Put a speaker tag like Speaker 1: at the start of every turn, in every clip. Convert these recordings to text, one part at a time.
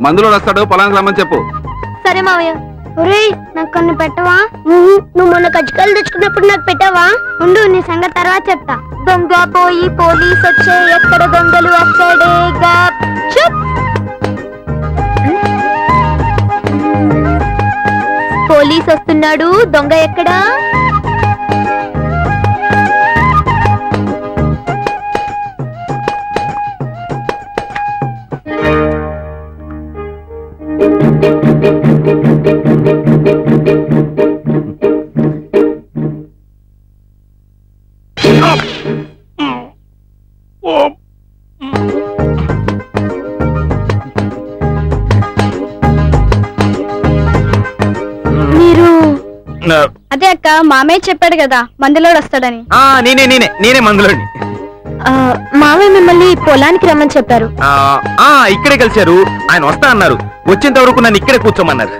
Speaker 1: మందులో వస్తాడు, పొలానికి రమ్మని చెప్పు.
Speaker 2: సరే మావయ్య.
Speaker 3: ఒరేయ్, నాకు కొన్ని పెట్టవా? నువ్వు మొన్న కజ్జికాయలు తెచ్చుకున్నప్పుడు నాకు పెట్టావా? ఉండు, నీ సంగతి తర్వాత చెప్తా.
Speaker 2: దొంగ పోయి పోలీస్ వచ్చే, ఎక్కడ దొంగలు అక్కడేగా. చుప్. పోలీస్ వస్తున్నాడు, దొంగ ఎక్కడా?
Speaker 3: అదే అక్క, మామయ్య చెప్పాడు కదా మందులోడు వస్తాడని.
Speaker 4: నేనే మందులోని.
Speaker 2: మామయ్య మిమ్మల్ని పొలానికి రమ్మని చెప్పారు.
Speaker 4: ఇక్కడే కలిశారు, ఆయన వస్తా అన్నారు. వచ్చేంత వరకు నన్ను ఇక్కడే కూర్చోమన్నారు.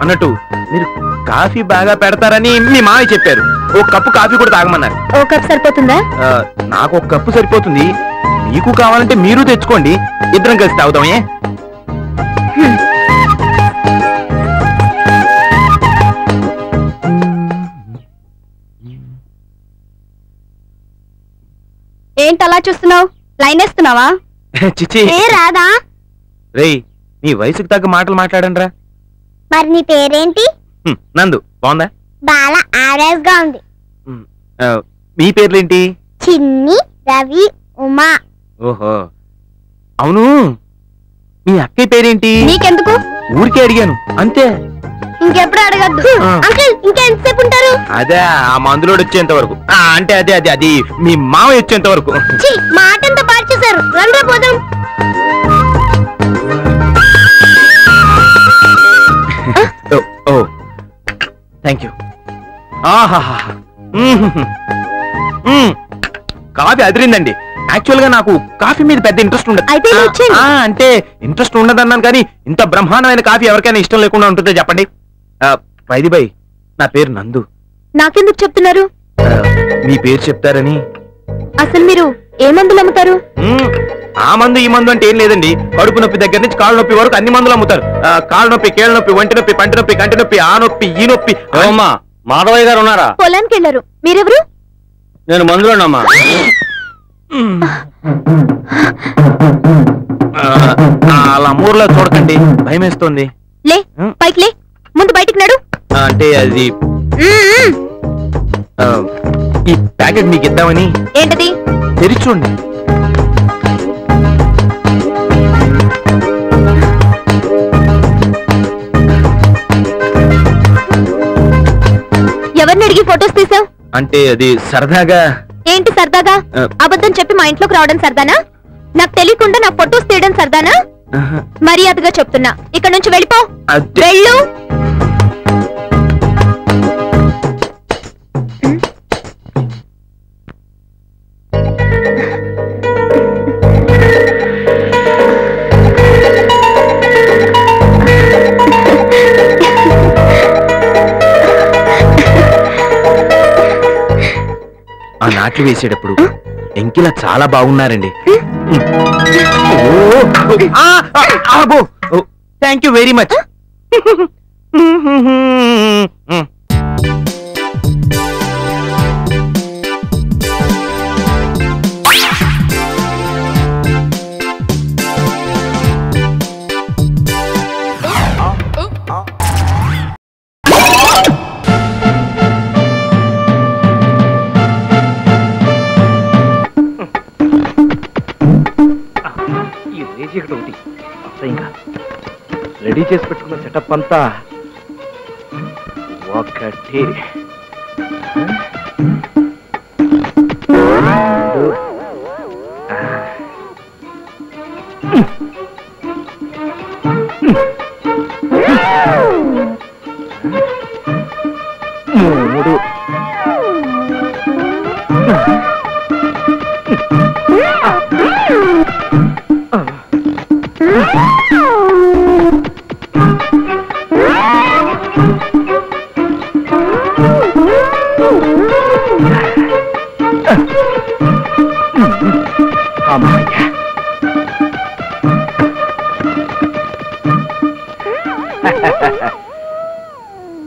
Speaker 4: అన్నట్టు మీరు కాఫీ బాగా పెడతారని మీ మామయ్య చెప్పారు. ఓ కప్పు కాఫీ కూడా తాగమన్నారు.
Speaker 2: ఓ కప్ సరిపోతుందా?
Speaker 4: నాకు ఒక కప్పు సరిపోతుంది. మీకు కావాలంటే మీరు తెచ్చుకోండి, ఇద్దరం కలిసి తాగుతామే.
Speaker 3: ఏంటి అలా చూస్తున్నావు? లైన్ వేస్తున్నావా?
Speaker 4: చిచ్చి
Speaker 3: రాదా?
Speaker 4: రేయ్, నీ వయసుకు తగ్గ మాటలు మాట్లాడండి రా.
Speaker 3: మరి నీ పేరేంటి?
Speaker 4: నందు. బాగుందా?
Speaker 3: బాగా యావరేజ్ గా ఉంది.
Speaker 4: మీ పేర్లేంటి?
Speaker 3: చిన్ని, రవి, ఉమా.
Speaker 4: ఓహో, అవును. మీ అక్కయ్య పేరేంటి?
Speaker 3: నీకెందుకు?
Speaker 4: ఊరికే అడిగాను అంతే.
Speaker 3: ఇంకెప్పుడు అడగద్దు. అంకుల్, ఇంకా ఎంతసేపు ఉంటారు?
Speaker 4: అదే ఆ మందులోడు వచ్చేంత వరకు. అంటే అదే అదే అది మీ మామయ్య వచ్చేంత వరకు.
Speaker 3: మాట ఎంత పాటు చేశారు. రండి పోదాం.
Speaker 4: ఓ థ్యాంక్ యూ. కాఫీ అదిరిందండి. యాక్చువల్ గా నాకు కాఫీ మీద పెద్ద ఇంట్రెస్ట్ ఉండదు. అంటే ఇంట్రెస్ట్ ఉండదన్నాను కానీ ఇంత బ్రహ్మాండమైన కాఫీ ఎవరికైనా ఇష్టం లేకుండా ఉంటుందో చెప్పండి. వైది బై, నా పేరు నందు.
Speaker 2: నాకెందుకు చెప్తున్నారు?
Speaker 4: మీ పేరు చెప్తారని.
Speaker 2: అసలు మీరు ఏ మందులు అమ్ముతారు?
Speaker 4: ఆ మందు ఈ మందు అంటే ఏం లేదండి. కడుపు నొప్పి దగ్గర నుంచి కాళ్ళ నొప్పి వరకు అన్ని మందులు అమ్ముతారు. కాళ్ళ నొప్పి, కేళ్ళ నొప్పి, వంటి నొప్పి, పంటి నొప్పి, కంటి నొప్పి, ఆ నొప్పి, ఈ నొప్పి. అమ్మా, మాధవయ్య గారు ఉన్నారా?
Speaker 2: పొలానికి వెళ్ళారు. మీరెవరు?
Speaker 4: నేను మందులోనమ్మా. అలా మూర్లో చూడకండి, భయం వేస్తోంది.
Speaker 2: లే, పైకి లే. ముందు బయటికి నడు.
Speaker 4: అంటే అది ఈ ప్యాకెట్ మీకు ఇద్దామని.
Speaker 2: ఏంటది?
Speaker 4: తెరిచి చూడండి.
Speaker 2: ఎవరిని అడిగి ఫొటోస్ తీసావు?
Speaker 4: అంటే అది సరదాగా.
Speaker 2: ఏంటి సరదాగా? అబద్ధం చెప్పి మా ఇంట్లోకి రావడం సరదానా? నాకు తెలియకుండా నా ఫొటోస్ తీయడం సరదానా? మర్యాదగా చెప్తున్నా, ఇక్కడ నుంచి వెళ్ళిపో. వెళ్ళు.
Speaker 4: ఆ నాట్లు వేసేటప్పుడు ఎంకిలా చాలా బాగున్నారండి. Thank you very much. ఒకటి అసహ్యంగా రెడీ చేసి పెట్టుకున్న సెటప్ అంతా ఒకటి. మూడు.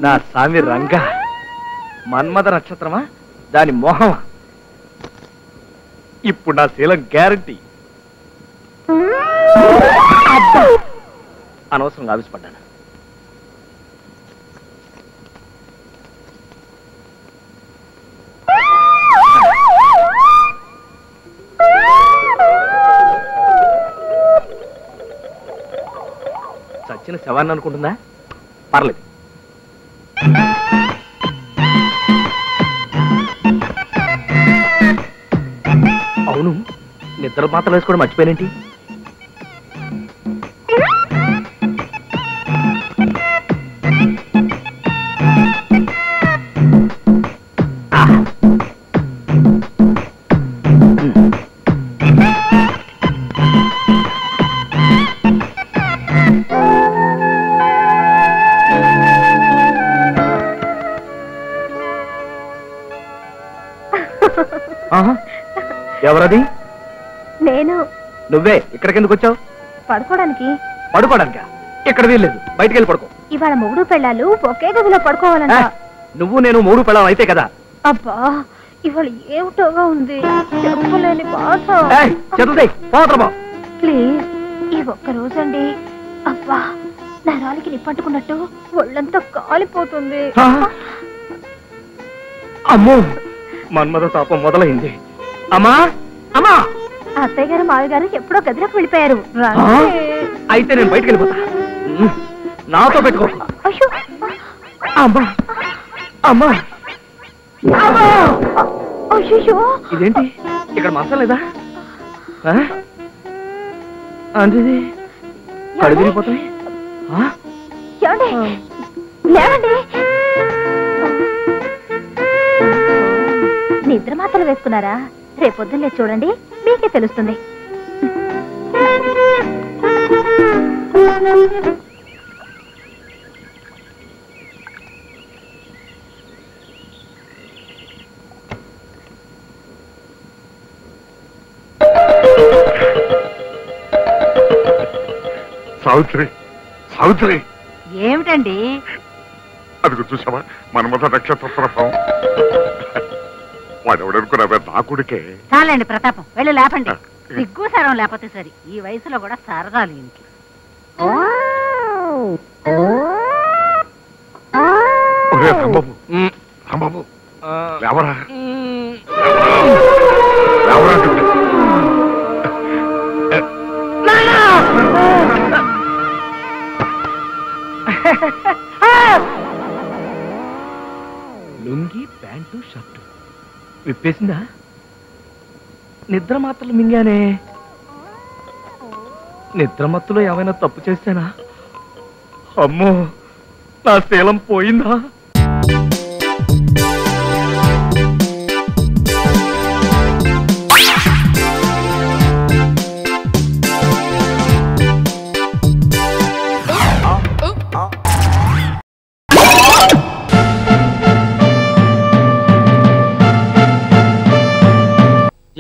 Speaker 4: నా స్వామి రంగ మన్మథ నక్షత్రమా దాని మోహమా ఇప్పుడు నా శీలం గ్యారంటీ అనవసరంగా ఆవిష్పడ్డాను చచ్చిన శవాన్ని అనుకుంటుందా పర్లేదు అవును నిద్ర మాత్రం వేసుకోవడం మర్చిపోయినేంటి ఎవరది
Speaker 2: నేను
Speaker 4: నువ్వే ఇక్కడికెందుకు వచ్చావు
Speaker 2: పడుకోవడానికి
Speaker 4: పడుకోవడానికా ఇక్కడ వీల్లేదు బయటికి వెళ్ళి పడుకో
Speaker 2: ఇవాళ మొగుడు పెళ్ళాలు ఒకే గదిలో పడుకోవాలంట
Speaker 4: నువ్వు నేను మూడు పెళ్ళం అయితే కదా
Speaker 2: అబ్బా ఇవాళ ఏమిటోగా ఉంది చెప్పలేని బాధ ప్లీజ్ ఈ ఒక్క రోజండి అబ్బా నరాలకి నిప్పట్టుకున్నట్టు ఒళ్ళంతా కాలిపోతుంది
Speaker 4: అమ్మో మన్మథ తాపం మొదలైంది అమ్మా అమ్మా
Speaker 2: అత్తయ్య గారు మావి గారు ఎప్పుడో గదిలోకి వెళ్ళిపోయారు
Speaker 4: అయితే నేను బయటికి వెళ్ళిపోతా నాతో పెట్టుకో అమ్మా అమ్మా ఇదేంటి ఇక్కడ మంచం లేదా అంటే కళ్ళు తిరిగిపోతాయి
Speaker 2: లేవండి నిద్ర మాత్రలు వేసుకున్నారా రేపొద్దున్నే చూడండి మీకే తెలుస్తుంది
Speaker 5: సావిత్రి సావిత్రి
Speaker 6: ఏమిటండి
Speaker 5: అది చూసావా మన్మథ నక్షత్ర ప్రభావం వాడెవడనుకున్నావే నా కొడుకే
Speaker 6: చాలండి ప్రతాపం వెళ్ళి లేపండి సిగ్గు సరం లేకపోతే సరి ఈ వయసులో కూడా సరదాలు ఇంటికి
Speaker 5: రాంబాబు రాంబాబు లేవరా లేవరా
Speaker 4: లుంగి ప్యాంటు షర్టు విప్పేసిందా నిద్ర మాత్రలు మింగానే నిద్ర మత్తులో ఏమైనా తప్పు చేస్తానా అమ్మో నా శీలం పోయిందా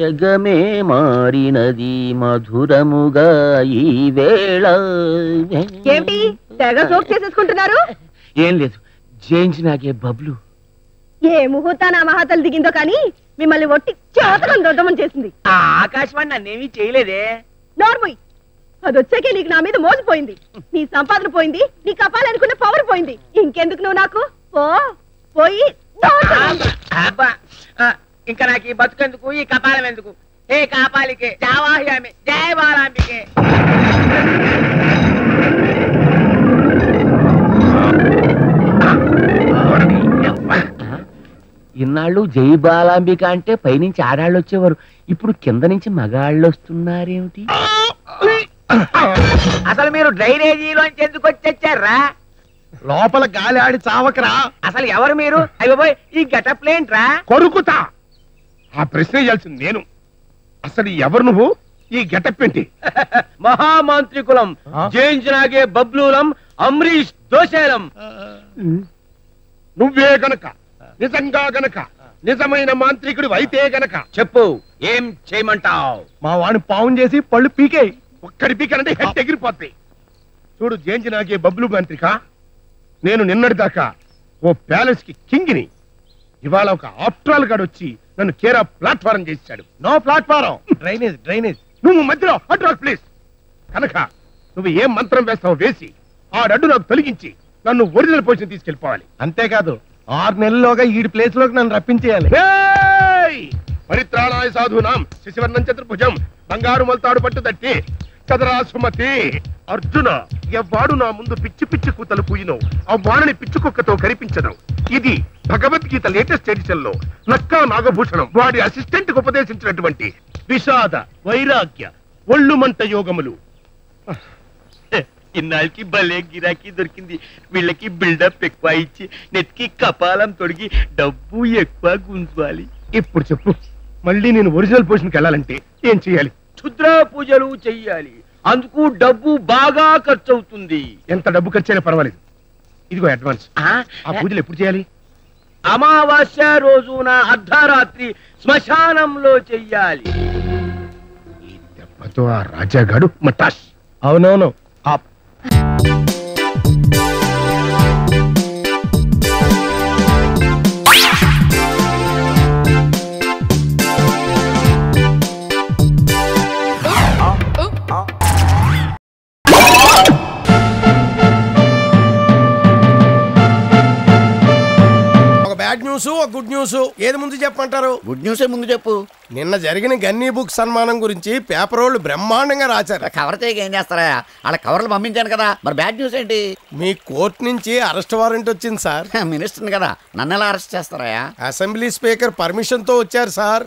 Speaker 7: జగమే మారినది మధురముగా ఈ వేళ.
Speaker 6: ఏమిటి తెగ జోక్ చేసేసుకుంటున్నారు?
Speaker 7: ఏం లేదు, జయించినాకే బబ్లు.
Speaker 6: ఏ ముహూర్తాన మహాతలు దిగిందో కానీ మిమ్మల్ని ఒట్టి చేతకం దొడ్డమని చేసింది.
Speaker 7: ఆకాశవాణి నన్నేమీ చేయలేదే.
Speaker 6: నోర్మోయ్, అది వచ్చాకే నీకు నా మీద మోసపోయింది. నీ సంపాదన పోయింది, నీ కపాలనుకున్న పవర్ పోయింది. ఇంకెందుకు నువ్వు నాకు పోయి
Speaker 7: ఇంకా నాకు ఈ బతుకెందుకు, ఈ కపాలం ఎందుకు? ఏ కాపాలికే జావాహ్యామి జయ బాలాంబికే. ఇన్నాళ్ళు జై బాలాంబిక అంటే పైనుంచి ఆడాళ్ళు వచ్చేవారు, ఇప్పుడు కింద నుంచి మగాళ్ళు వస్తున్నారేమిటి? అసలు మీరు డ్రైనేజీలోంచి ఎందుకు వచ్చారా?
Speaker 8: లోపల గాలి ఆడి చావకరా.
Speaker 7: అసలు ఎవరు మీరు? అయిపోయి ఈ గెటప్ లేంట్రా?
Speaker 8: కొరుకుతా. ఆ ప్రశ్న ఇయ్యాల్సింది నేను. అసలు ఎవరు నువ్వు? ఈ గెటప్ ఏంటి?
Speaker 7: మహామాంత్రికులం, జయించినాగే బబ్లూలం, అమ్రీష్ దోషేలం.
Speaker 8: నువ్వే గనక నిజంగా గనక నిజమైన మాంత్రికుడు అయితే గనక
Speaker 7: చెప్పు, ఏం చేయమంటావు?
Speaker 8: మా వాడిని పావును చేసి పళ్ళు పీకే. ఒక్కడి పీకనంటే హెడ్ ఎగిరిపోద్ది. చూడు జయించినాగే బబ్లు మాంత్రిక, నేను నిన్నటి దాకా ఓ ప్యాలెస్ కి కింగిని. ఇవాళ ఒక ఆఫ్ట్రాల్ గాడు వచ్చి నన్ను కేరా ప్లాట్ఫారం చేశాడు. No platform, drainage drainage. నువ్వు మధ్యలో అడ్రాక్ ప్లీజ్. కనుక నువ్వు ఏం మంత్రం వేస్తావు వేసి ఆ అడ్డు నాకు తొలగించి నన్ను ఒరిజినల్ పొజిషన్ తీసుకెళ్ళిపోవాలి. అంతేకాదు 6 నెలల్లోగా ఈ ప్లేస్ లోకి నన్ను రప్పించేయాలి. పరిత్రాణాయ సాధూనాం శశివర్ణం చతుర్భుజం బంగారు మొలతాడు పట్టు తట్టి కదరా సుమతి. అర్జున, ఎవ్వాడు నా ముందు పిచ్చి పిచ్చి కూతలు కూయినో ఆ వాణిని పిచ్చుకుక్కతో కనిపించడం. ఇది భగవద్గీత లేటెస్ట్ ఎడిషన్ లో నక్కా నాగభూషణం వాడి అసిస్టెంట్ కు ఉపదేశించినటువంటి విషాద వైరాగ్య ఒళ్ళుమంట యోగములు.
Speaker 7: ఇన్నాళ్ళకి భలే గిరాకీ దొరికింది. వీళ్ళకి బిల్డప్ ఎక్కువ ఇచ్చి నెత్తికి కపాలం తొడిగి డబ్బు ఎక్కువ గుంజాలి.
Speaker 8: ఇప్పుడు చెప్పు, మళ్ళీ నేను ఒరిజినల్ పొజిషన్కి వెళ్ళాలంటే ఏం చేయాలి?
Speaker 7: క్షుద్ర పూజలు చెయ్యాలి. అందుకు డబ్బు బాగా ఖర్చు అవుతుంది.
Speaker 8: ఎంత డబ్బు ఖర్చైనా పర్వాలేదు, ఇదిగో అడ్వాన్స్. ఆ పూజలు ఎప్పుడు చేయాలి?
Speaker 7: అమావాస్య రోజున అర్ధరాత్రి శ్మశానంలో చెయ్యాలి.
Speaker 8: ఈ దెబ్బతో ఆ రాజాగాడు మటాష్. అవునవును.
Speaker 9: బ్యాడ్ న్యూస్, ఒక గుడ్ న్యూస్. ఏది ముందు చెప్పంటారు?
Speaker 10: గుడ్ న్యూస్ ముందు చెప్పు.
Speaker 9: నిన్న జరిగిన గన్నీ బుక్ సన్మానం గురించి పేపర్ వాళ్ళు బ్రహ్మాండంగా రాశారు.
Speaker 10: కవర్ చేయక ఏం చేస్తారా? అలా కవర్లు పంపించాను కదా. మరి బ్యాడ్ న్యూస్ ఏంటి?
Speaker 9: మీ కోర్టు నుంచి అరెస్ట్ వారెంట్ వచ్చింది సార్.
Speaker 10: మినిస్టర్ కదా, నన్ను ఎలా అరెస్ట్ చేస్తారా?
Speaker 9: అసెంబ్లీ స్పీకర్ పర్మిషన్ తో వచ్చారు సార్.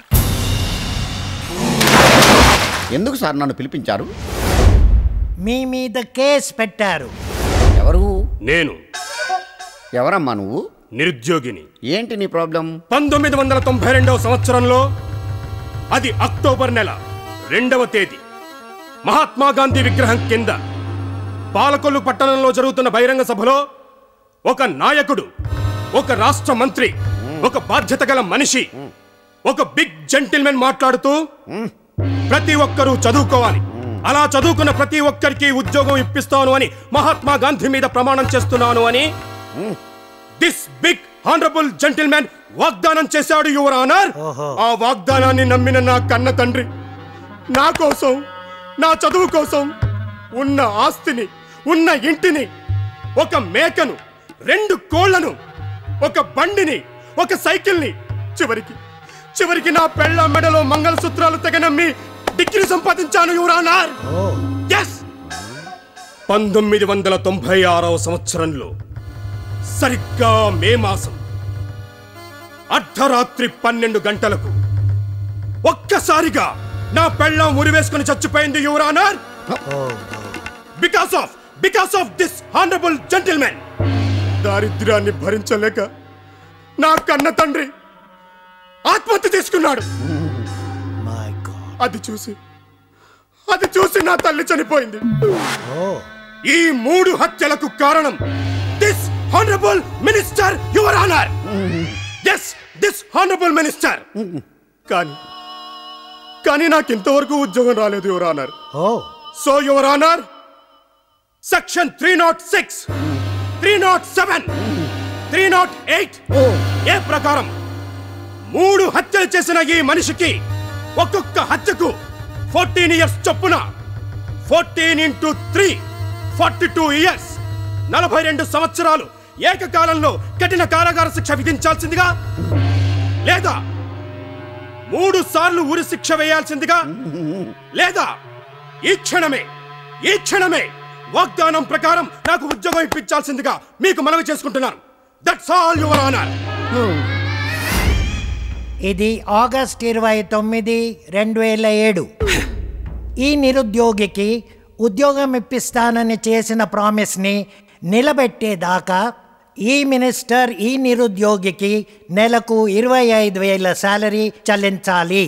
Speaker 10: ఎందుకు సార్ నన్ను పిలిపించారు?
Speaker 11: మీ మీద కేసు పెట్టారు.
Speaker 10: ఎవరు?
Speaker 8: నేను.
Speaker 10: ఎవరమ్మా నువ్వు?
Speaker 8: నిరుద్యోగిని.
Speaker 10: ఏంటి నీ ప్రాబ్లం?
Speaker 8: 1992వ సంవత్సరంలో, అది అక్టోబర్ నెల 2వ తేదీ, మహాత్మా గాంధీ విగ్రహం కింద పాలకొల్లు పట్టణంలో జరుగుతున్న బహిరంగ సభలో ఒక నాయకుడు, ఒక రాష్ట్ర మంత్రి, ఒక బాధ్యత గల మనిషి, ఒక బిగ్ జెంటిల్మెన్ మాట్లాడుతూ ప్రతి ఒక్కరూ చదువుకోవాలి, అలా చదువుకున్న ప్రతి ఒక్కరికి ఉద్యోగం ఇప్పిస్తాను అని మహాత్మా గాంధీ మీద ప్రమాణం చేస్తున్నాను అని దిస్ బిగ్ హానరబుల్ జెంటిల్మెన్ వాగ్దానం చేశాడు యువర్ ఆనర్. ఆ వాగ్దానాన్ని నమ్మిన నా కన్న తండ్రి నా కోసం, నా చదువు కోసం ఉన్న ఆస్తిని, ఉన్న ఇంటిని, ఒక మేకను, 2 కోళ్లను, ఒక బండిని, ఒక సైకిల్ని, చివరికి నా పెళ్ళ మెడలో మంగళసూత్రాలు తెగనమ్మి డిగ్రీ సంపాదించాను యువర్ ఆనర్. yes 1996వ సంవత్సరంలో సరిగ్గా మే మాసం అర్ధరాత్రి 12 గంటలకు ఒక్కసారిగా నా పెళ్ళం ఉరివేసుకుని చచ్చిపోయింది your honour. Because of this honourable gentlemen. దారిద్ర్యాన్ని భరించలేక నా కన్న తండ్రి ఆత్మహత్య చేసుకున్నాడు. అది చూసి నా తల్లి చనిపోయింది. ఈ 3 హత్యలకు కారణం this honourable minister your honour. yes this honorable minister. కానీ నాకు ఇంతవరకు ఉద్యోగం రాలేదు your honour. So your honour, section 306, 307, 308 ఏ ప్రకారం 3 హత్యలు చేసిన ఈ మనిషికి ఒక్కొక్క హత్యకు 14 years చొప్పున 14 into 3 42 years 42 సంవత్సరాలు ఏకకాలంలో కఠిన కారాగార శిక్ష విధించాల్సిందిగా, లేదా 3 సార్లు ఉరి శిక్ష వేయాల్సిందిగా, లేదా ఈ క్షణమే వాగ్దానం ప్రకారం నాకు ఉద్యోగం ఇప్పించాల్సిందిగా మీకు మనవి చేసుకుంటున్నాను. That's all your honour.
Speaker 11: ఇది ఆగస్ట్ 29, 2007. ఈ నిరుద్యోగికి ఉద్యోగం ఇప్పిస్తానని చేసిన ప్రామిస్ని నిలబెట్టేదాకా ఈ మినిస్టర్ ఈ నిరుద్యోగికి నెలకు 25,000 శాలరీ చెల్లించాలి.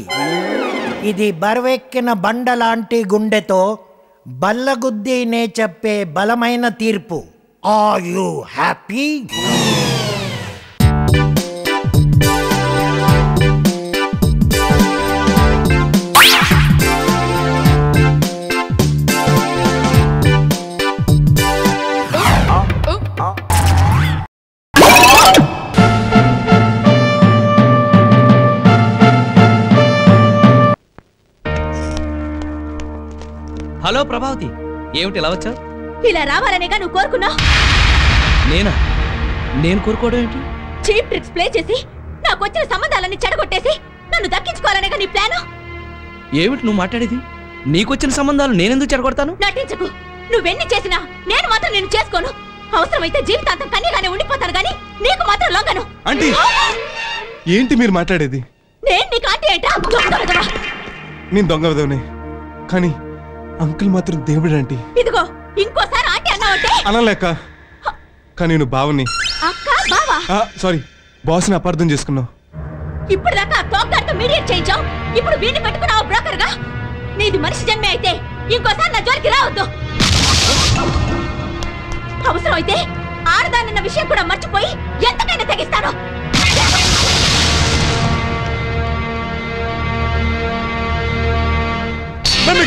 Speaker 11: ఇది బరువెక్కిన బండ లాంటి గుండెతో బల్లగుద్దీనే చెప్పే బలమైన తీర్పు. Are you happy?
Speaker 12: Hello Prabhavati, ఏమిటి ఇలా వచ్చావు?
Speaker 2: ఇలా రావాలనేగా నువ్వు కోరుకున్నావు.
Speaker 12: నేను కోరుకోవడం ఏంటి?
Speaker 2: చీప్ ట్రిక్స్ ప్లే చేసి నాకు వచ్చిన సంబంధాలన్నీ చెడగొట్టేసి నన్ను దక్కించుకోవాలనేగా నీ ప్లాను.
Speaker 12: ఏమిటి నువ్వు మాట్లాడేది? నీకొచ్చిన సంబంధాలు నేనెందుకు చెడగొడతాను?
Speaker 2: నటించకు. నువ్వెన్ని చేసినా నేను మాత్రం నేను చేసుకోను. అవసరమైతే జీవితాంతం కన్యగానే ఉండిపోతాను గానీ నీకు మాత్రం లొంగను.
Speaker 13: ఆంటీ, ఏంటి మీరు మాట్లాడేది?
Speaker 2: నేను నీకు ఆంటీ ఏంటా?
Speaker 13: నేను దొంగ విధవనే, కానీ అంకుల్ మాత్రం దేవుడు ఆంటీ.
Speaker 2: ఇదిగో ఇంకోసారి ఆంటీ అన్నావంటే
Speaker 13: అనలేక, కానీ నేను బావని.
Speaker 2: అక్క బావా?
Speaker 13: సారీ, బాస్ని అపార్థం చేసుకున్నావు.
Speaker 2: ఇప్పుడు దాకా తోకతో మీడియేట్ చేయించావు, ఇప్పుడు వీడిని పెట్టుకున్నావు బ్రోకర్ గా. నీది మనిషి జన్మే అయితే ఇంకోసారి నా జోలికి రావద్దు. అవసరమైతే ఆడదానన్న విషయం కూడా మర్చిపోయి ఎంతకైనా తెగిస్తాను.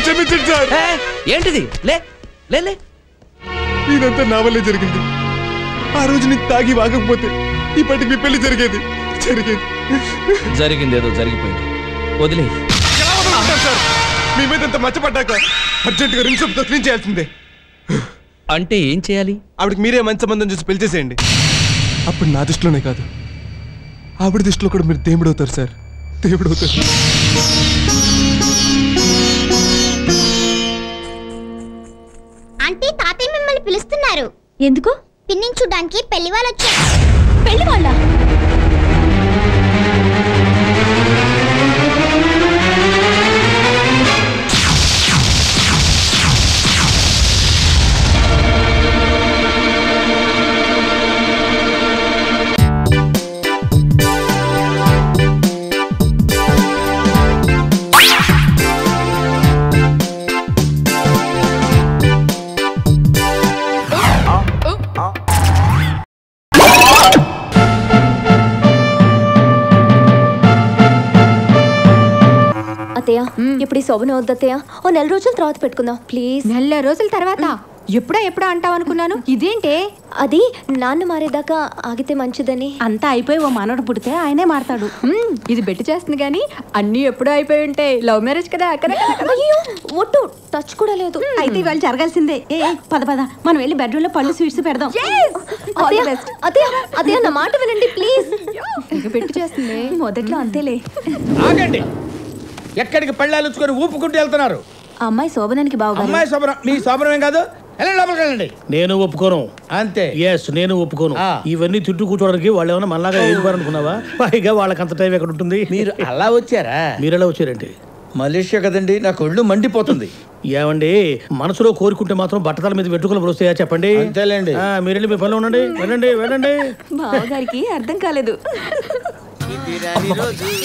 Speaker 13: క్షమించండి సార్.
Speaker 12: ఏంటిది? లే లే లే,
Speaker 13: ఇదంతా నా వల్లే జరిగింది. ఆ రోజు నీకు తాగి వాగకపోతే ఇప్పటికి మీ పెళ్లి జరిగేది.
Speaker 12: జరిగిందేదో జరిగిపోయింది, వదిలే.
Speaker 13: మీ మీద అంత మచ్చపడ్డాక అర్జెంటుగా రింగ్ షాప్ క్లీన్ చేయాల్సిందే.
Speaker 12: అంటే ఏం చేయాలి?
Speaker 13: ఆవిడకి మీరే మంచి సంబంధం చూసి పెళ్లి చేసేయండి. అప్పుడు నా దృష్టిలోనే కాదు, ఆవిడ దృష్టిలో కూడా మీరు దేవుడు అవుతారు సార్, దేవుడు అవుతారు.
Speaker 3: ఆంటీ, తాతయ్య మిమ్మల్ని పిలుస్తున్నారు.
Speaker 2: ఎందుకు?
Speaker 3: పిన్నిని చూడడానికి పెళ్లి వాళ్ళు వచ్చారు.
Speaker 2: పెళ్లి వాళ్ళ? అత్తయ్య, ఇప్పుడు ఈ శోభన వద్దత్తయ్య. ఓ నెల రోజుల తర్వాత పెట్టుకుందాం ప్లీజ్.
Speaker 14: నెల రోజుల తర్వాత? ఎప్పుడో అంటావు అనుకున్నాను. ఇదేంటే?
Speaker 2: అది నాన్న మారేదాకా ఆగితే మంచిదని.
Speaker 14: అంతా అయిపోయి ఓ మనవడు పుడితే ఆయనే మారతాడు. ఇది బెట్టి చేస్తుంది గానీ అన్ని ఎప్పుడో అయిపోయి ఉంటాయి. లవ్ మ్యారేజ్ కదా.
Speaker 2: అయ్యో, ఒట్టు టచ్ కూడా లేదు.
Speaker 14: అయితే ఇవాళ జరగాల్సిందే. పద మనం వెళ్ళి బెడ్రూమ్ లో పళ్ళు స్వీట్స్ పెడదాం.
Speaker 2: అదే నా మాట వినండి ప్లీజ్.
Speaker 14: బెట్టి చేస్తుంది
Speaker 2: మొదట్లో అంతేలే.
Speaker 10: ఆగండి, ఎక్కడికి పళ్ళాలుచుకొని ఊపుకుంటూ వెళ్తున్నారు?
Speaker 14: అమ్మాయి శోభనానికి బాగా.
Speaker 10: అమ్మాయి శోభనం మీ శోభనమేం కాదు. లోపలికి నేను ఒప్పుకోను. అంతే. ఎస్, నేను ఒప్పుకోను. ఇవన్నీ తిట్టు కూర్చోడానికి వాళ్ళు ఏమైనా మనలాగా ఎదుగుతారనుకున్నావా? పైగా వాళ్ళకి అంత టైం ఎక్కడ ఉంటుంది?
Speaker 7: మీరు అలా వచ్చారా?
Speaker 10: మీరు ఎలా వచ్చారండి?
Speaker 7: మలేషియా కదండి, నాకు ఒళ్ళు మండిపోతుంది.
Speaker 10: ఏమండి, మనసులో కోరుకుంటే మాత్రం బట్టతల మీద వెంట్రుకలు పడుస్తాయా చెప్పండి?
Speaker 7: అంతేలేండి.
Speaker 10: మీరు వెళ్ళి మీ పనిలో ఉండండి. వెళ్ళండి.
Speaker 14: బావగారికి అర్థం కాలేదు.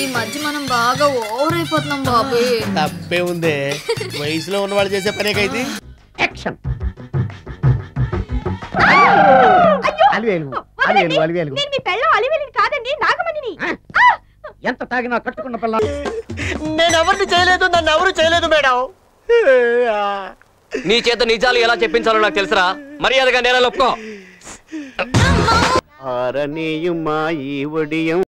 Speaker 15: ఈ మధ్య మనం బాగా ఓవర్ అయిపోతున్నాం బాబు.
Speaker 7: తప్పే ఉందే, వయసులో ఉన్న వాళ్ళు చేసే పనేకైతే. యాక్షన్.
Speaker 6: కాదండి, నాగమణిని.
Speaker 10: ఎంత తాగినా కట్టుకున్న పిల్ల.
Speaker 7: నేను ఎవరిని చేయలేదు, నన్ను ఎవరు చేయలేదు మేడం.
Speaker 12: నీ చేత నిజాలు ఎలా చెప్పించాలో నాకు తెలుసురా. మర్యాదగా నేల ఒప్పుకో.
Speaker 7: ఆరనీయుమా ఈ ఒడియం